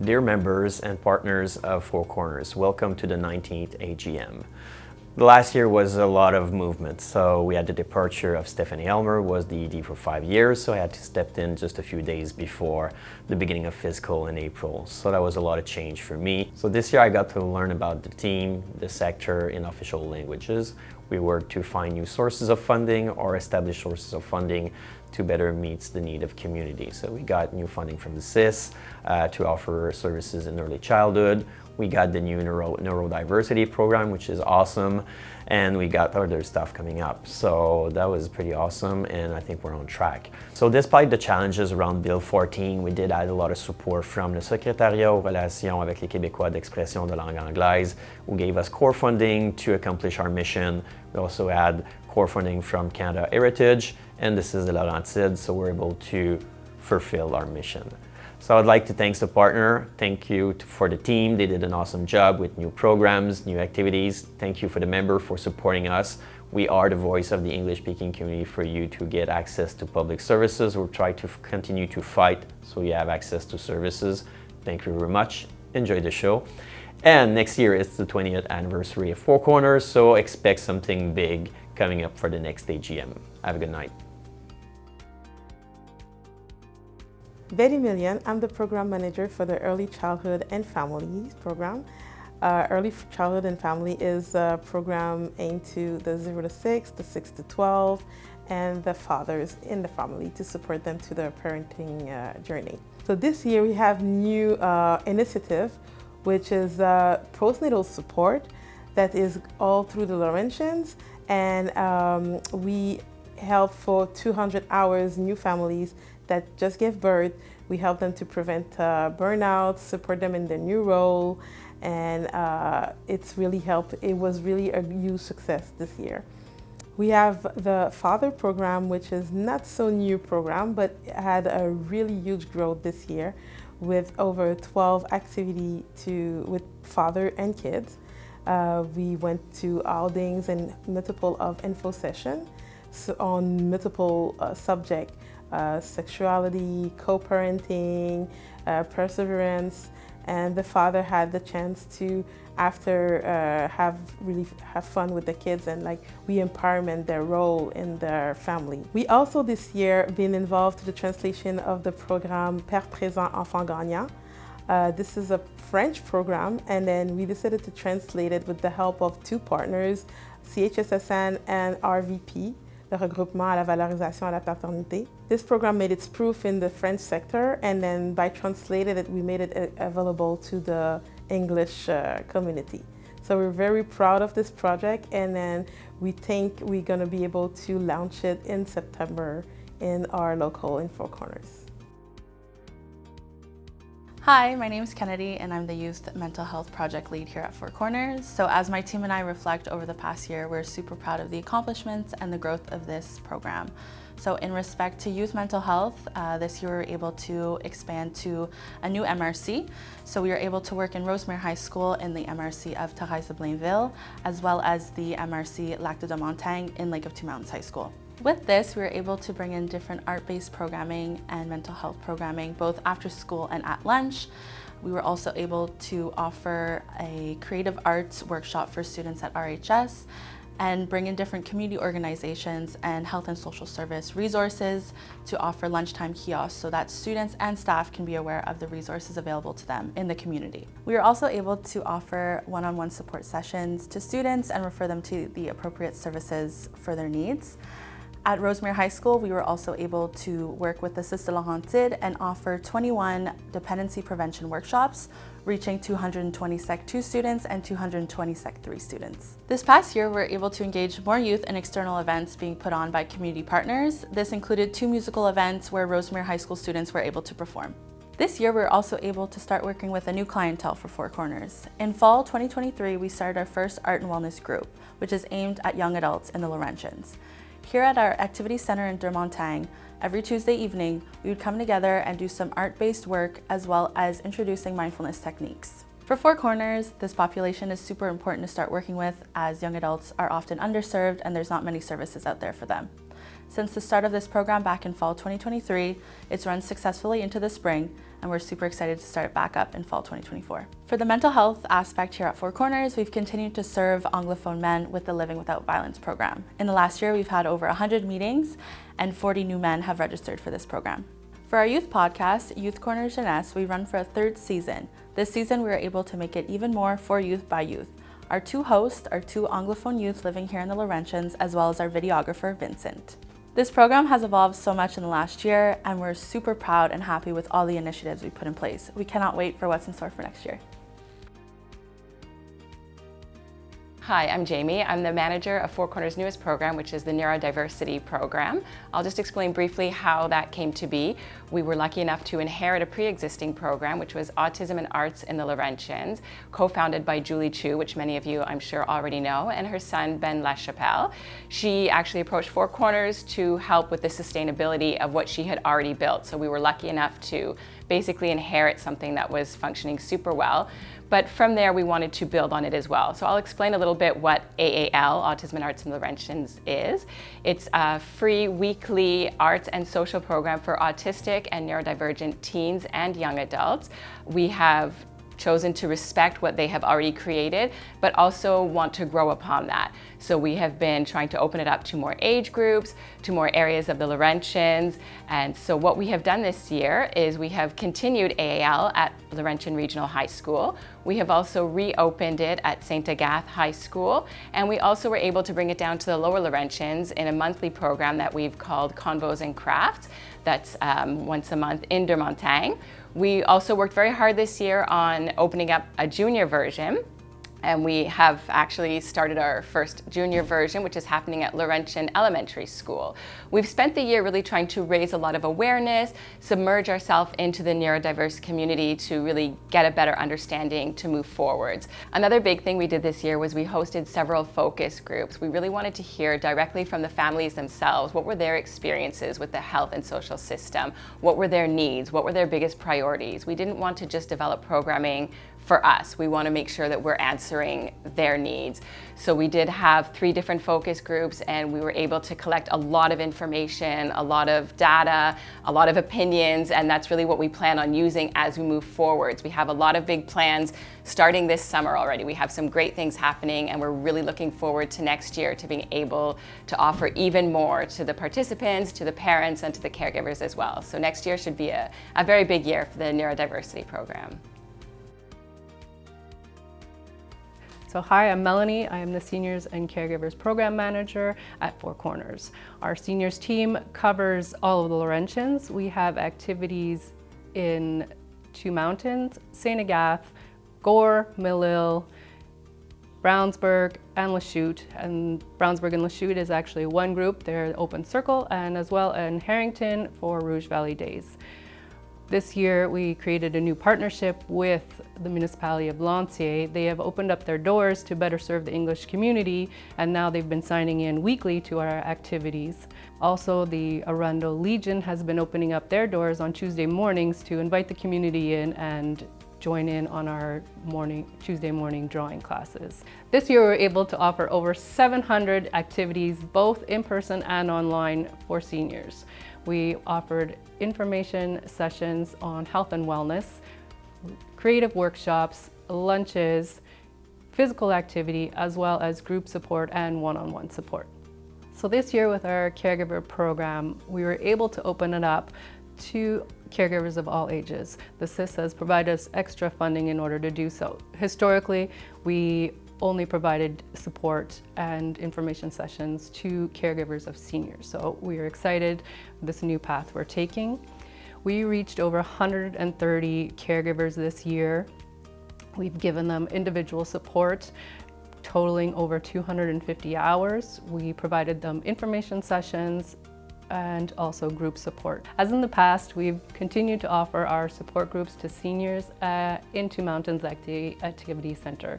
Dear members and partners of 4Korners, welcome to the 19th AGM. The last year was a lot of movement, so we had the departure of Stephanie Elmer, who was the ED for 5 years, so I had to step in just a few days before the beginning of fiscal in April. So that was a lot of change for me. So this year I got to learn about the team, the sector in official languages. We worked to find new sources of funding or establish sources of funding to better meet the need of community. So we got new funding from the CIS to offer services in early childhood. We got the new neurodiversity program, which is awesome, and we got other stuff coming up. So that was pretty awesome, and I think we're on track. So despite the challenges around Bill 14, we did add a lot of support from le Secrétariat aux relations avec les Québécois d'expression de langue anglaise, who gave us core funding to accomplish our mission. We also had core funding from Canada Heritage, and this is the Laurentides, so we're able to fulfill our mission. So I'd like to thank the partner. Thank you for the team. They did an awesome job with new programs, new activities. Thank you for the member for supporting us. We are the voice of the English-speaking community for you to get access to public services. We'll try to continue to fight so you have access to services. Thank you very much. Enjoy the show. And next year is the 20th anniversary of 4Korners, so expect something big coming up for the next AGM. Have a good night. Betty Millian, I'm the program manager for the Early Childhood and Families program. Early Childhood and Family is a program aimed to the 0 to 6, the 6 to 12, and the fathers in the family to support them to their parenting journey. So this year we have new initiative, which is postnatal support that is all through the Laurentians, and we help for 200 hours new families that just gave birth. We help them to prevent burnout, support them in their new role, and it's really helped. It was really a huge success this year. We have the Father program, which is not so new program, but had a really huge growth this year with over 12 activities with father and kids. We went to outings and multiple of info sessions on multiple subjects. Sexuality, co-parenting, perseverance, and the father had the chance to, after have fun with the kids and we empowerment their role in their family. We also this year been involved in the translation of the program Père Présent Enfant Gagnant. This is a French program, and then we decided to translate it with the help of two partners, CHSSN and RVP. Le regroupement à la valorisation à la paternité. This program made its proof in the French sector, and then by translating it, we made it available to the English community. So we're very proud of this project, and then we think we're going to be able to launch it in September in our local in 4Korners. Hi, my name is Kennedy, and I'm the Youth Mental Health Project Lead here at 4Korners. So as my team and I reflect over the past year, we're super proud of the accomplishments and the growth of this program. So in respect to youth mental health, this year we were able to expand to a new MRC. So we were able to work in Rosemere High School in the MRC of Thérèse-de-Blainville, as well as the MRC Lac de Montagne in Lake of Two Mountains High School. With this, we were able to bring in different art-based programming and mental health programming, both after school and at lunch. We were also able to offer a creative arts workshop for students at RHS and bring in different community organizations and health and social service resources to offer lunchtime kiosks so that students and staff can be aware of the resources available to them in the community. We were also able to offer one-on-one support sessions to students and refer them to the appropriate services for their needs. At Rosemere High School, we were also able to work with the CIS de Laurentides and offer 21 dependency prevention workshops, reaching 220 Sec 2 students and 220 Sec 3 students. This past year, we were able to engage more youth in external events being put on by community partners. This included 2 musical events where Rosemere High School students were able to perform. This year, we were also able to start working with a new clientele for 4Korners. In fall 2023, we started our first art and wellness group, which is aimed at young adults in the Laurentians. Here at our activity center in Montagne, every Tuesday evening, we would come together and do some art-based work as well as introducing mindfulness techniques. For 4Korners, this population is super important to start working with as young adults are often underserved and there's not many services out there for them. Since the start of this program back in fall 2023, it's run successfully into the spring, and we're super excited to start it back up in fall 2024. For the mental health aspect here at 4Korners, we've continued to serve Anglophone men with the Living Without Violence program. In the last year, we've had over 100 meetings and 40 new men have registered for this program. For our youth podcast, 4Korners Jeunesse, we run for a third season. This season, we were able to make it even more for youth by youth. Our two hosts are two Anglophone youth living here in the Laurentians, as well as our videographer, Vincent. This program has evolved so much in the last year, and we're super proud and happy with all the initiatives we put in place. We cannot wait for what's in store for next year. Hi, I'm Jamie. I'm the manager of 4Korners' newest program, which is the Neurodiversity program. I'll just explain briefly how that came to be. We were lucky enough to inherit a pre-existing program, which was Autism and Arts in the Laurentians, co-founded by Julie Chu, which many of you I'm sure already know, and her son, Ben LaChapelle. She actually approached 4Korners to help with the sustainability of what she had already built. So we were lucky enough to basically inherit something that was functioning super well. But from there, we wanted to build on it as well. So I'll explain a little bit what AAL, Autism and Arts in the Laurentians, is. It's a free weekly arts and social program for autistic and neurodivergent teens and young adults. We have chosen to respect what they have already created, but also want to grow upon that. So we have been trying to open it up to more age groups, to more areas of the Laurentians. And so what we have done this year is we have continued AAL at Laurentian Regional High School. We have also reopened it at St. Agathe High School. And we also were able to bring it down to the lower Laurentians in a monthly program that we've called Convos and Crafts. That's once a month in Dermontagne. We also worked very hard this year on opening up a junior version. And we have actually started our first junior version, which is happening at Laurentian Elementary School. We've spent the year really trying to raise a lot of awareness, submerge ourselves into the neurodiverse community to really get a better understanding to move forwards. Another big thing we did this year was we hosted several focus groups. We really wanted to hear directly from the families themselves. What were their experiences with the health and social system? What were their needs? What were their biggest priorities? We didn't want to just develop programming for us. We want to make sure that we're answering their needs. So we did have 3 different focus groups, and we were able to collect a lot of information, a lot of data, a lot of opinions, and that's really what we plan on using as we move forwards. We have a lot of big plans starting this summer already. We have some great things happening, and we're really looking forward to next year to being able to offer even more to the participants, to the parents, and to the caregivers as well. So next year should be a very big year for the neurodiversity program. So hi, I'm Melanie. I am the Seniors and Caregivers Program Manager at 4Korners. Our seniors team covers all of the Laurentians. We have activities in 2 mountains, St. Agathe, Gore, Mille-Île, Brownsburg, and Lachute. And Brownsburg and Lachute is actually one group. They're open circle, and as well in Harrington for Rouge Valley Days. This year, we created a new partnership with the municipality of Lancier. They have opened up their doors to better serve the English community, and now they've been signing in weekly to our activities. Also, the Arundel Legion has been opening up their doors on Tuesday mornings to invite the community in and join in on our Tuesday morning drawing classes. This year, we were able to offer over 700 activities, both in person and online, for seniors. We offered information sessions on health and wellness, creative workshops, lunches, physical activity, as well as group support and one-on-one support. So this year with our caregiver program, we were able to open it up to caregivers of all ages. The CIS has provided us extra funding in order to do so. Historically, we only provided support and information sessions to caregivers of seniors. So we are excited with this new path we're taking. We reached over 130 caregivers this year. We've given them individual support totaling over 250 hours. We provided them information sessions and also group support. As in the past, we've continued to offer our support groups to seniors in Two Mountains Activity Center.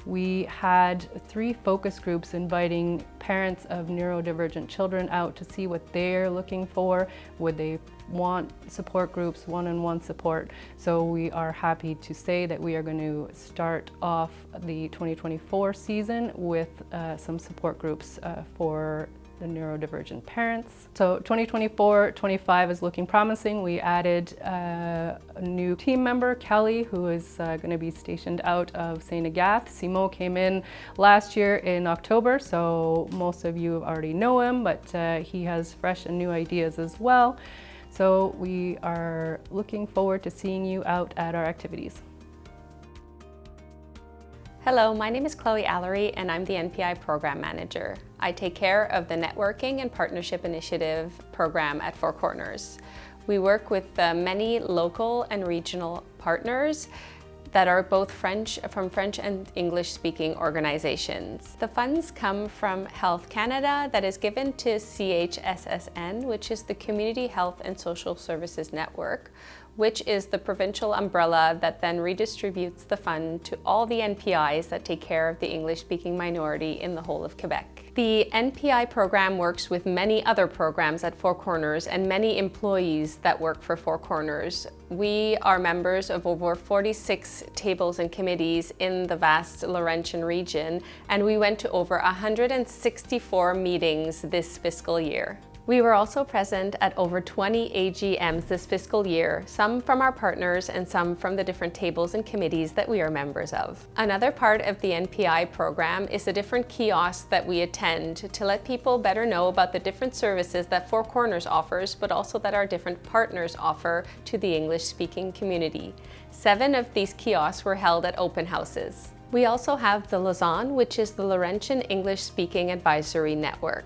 We had 3 focus groups inviting parents of neurodivergent children out to see what they're looking for. Would they want support groups, one-on-one support? So we are happy to say that we are going to start off the 2024 season with some support groups for the neurodivergent parents. So 2024-25 is looking promising. We added a new team member, Kelly, who is going to be stationed out of St. Agathe. Simo came in last year in October, so most of you already know him, but he has fresh and new ideas as well. So we are looking forward to seeing you out at our activities. Hello, my name is Chloe Allery and I'm the NPI Program Manager. I take care of the Networking and Partnership Initiative program at 4Korners. We work with many local and regional partners that are both from French and English speaking organizations. The funds come from Health Canada that is given to CHSSN, which is the Community Health and Social Services Network, which is the provincial umbrella that then redistributes the fund to all the NPIs that take care of the English-speaking minority in the whole of Quebec. The NPI program works with many other programs at 4Korners and many employees that work for 4Korners. We are members of over 46 tables and committees in the vast Laurentian region, and we went to over 164 meetings this fiscal year. We were also present at over 20 AGMs this fiscal year, some from our partners and some from the different tables and committees that we are members of. Another part of the NPI program is the different kiosks that we attend to let people better know about the different services that 4Korners offers, but also that our different partners offer to the English-speaking community. 7 of these kiosks were held at open houses. We also have the Lausanne, which is the Laurentian English-Speaking Advisory Network.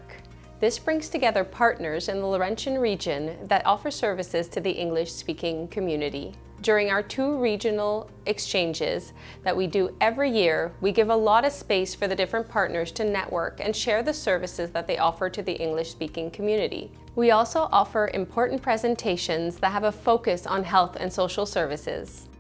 This brings together partners in the Laurentian region that offer services to the English-speaking community. During our 2 regional exchanges that we do every year, we give a lot of space for the different partners to network and share the services that they offer to the English-speaking community. We also offer important presentations that have a focus on health and social services.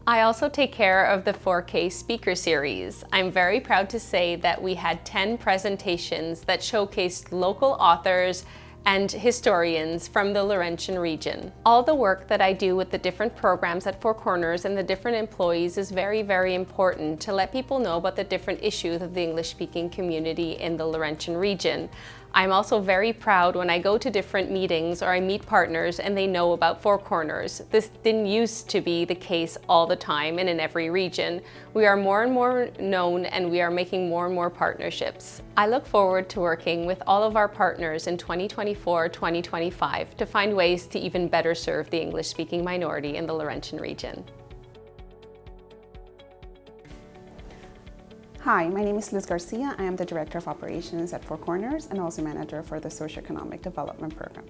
I also take care of the 4K speaker series. I'm very proud to say that we had 10 presentations that showcased local authors and historians from the Laurentian region. All the work that I do with the different programs at 4Korners and the different employees is very, very important to let people know about the different issues of the English-speaking community in the Laurentian region. I'm also very proud when I go to different meetings or I meet partners and they know about 4Korners. This didn't used to be the case all the time and in every region. We are more and more known and we are making more and more partnerships. I look forward to working with all of our partners in 2024-2025 to find ways to even better serve the English-speaking minority in the Laurentian region. Hi, my name is Luz Garcia. I am the Director of Operations at 4Korners and also Manager for the Socioeconomic Development Program.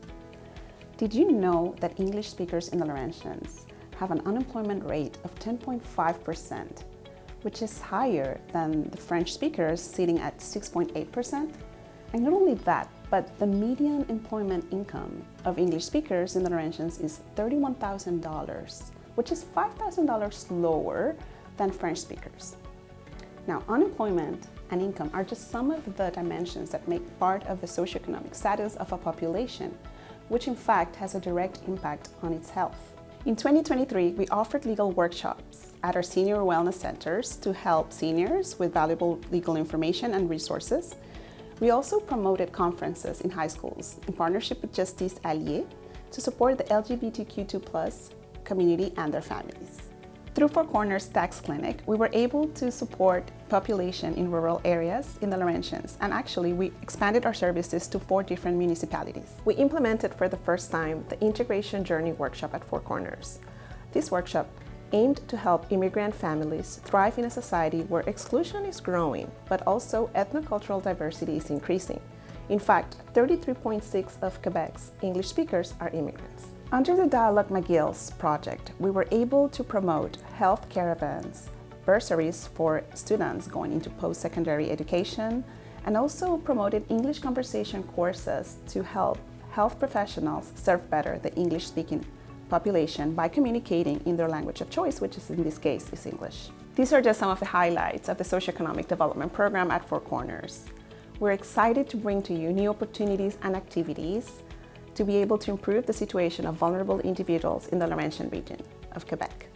Did you know that English speakers in the Laurentians have an unemployment rate of 10.5%, which is higher than the French speakers, sitting at 6.8%? And not only that, but the median employment income of English speakers in the Laurentians is $31,000, which is $5,000 lower than French speakers. Now, unemployment and income are just some of the dimensions that make part of the socioeconomic status of a population, which in fact has a direct impact on its health. In 2023, we offered legal workshops at our senior wellness centers to help seniors with valuable legal information and resources. We also promoted conferences in high schools in partnership with Justice Allié to support the LGBTQ2+ community and their families. Through 4Korners Tax Clinic, we were able to support population in rural areas in the Laurentians, and actually we expanded our services to 4 different municipalities. We implemented for the first time the Integration Journey workshop at 4Korners. This workshop aimed to help immigrant families thrive in a society where exclusion is growing, but also ethnocultural diversity is increasing. In fact, 33.6% of Quebec's English speakers are immigrants. Under the Dialogue McGill's project, we were able to promote health caravans, bursaries for students going into post-secondary education, and also promoted English conversation courses to help health professionals serve better the English-speaking population by communicating in their language of choice, which is in this case is English. These are just some of the highlights of the Socioeconomic Development Program at 4Korners. We're excited to bring to you new opportunities and activities to be able to improve the situation of vulnerable individuals in the Laurentian region of Quebec.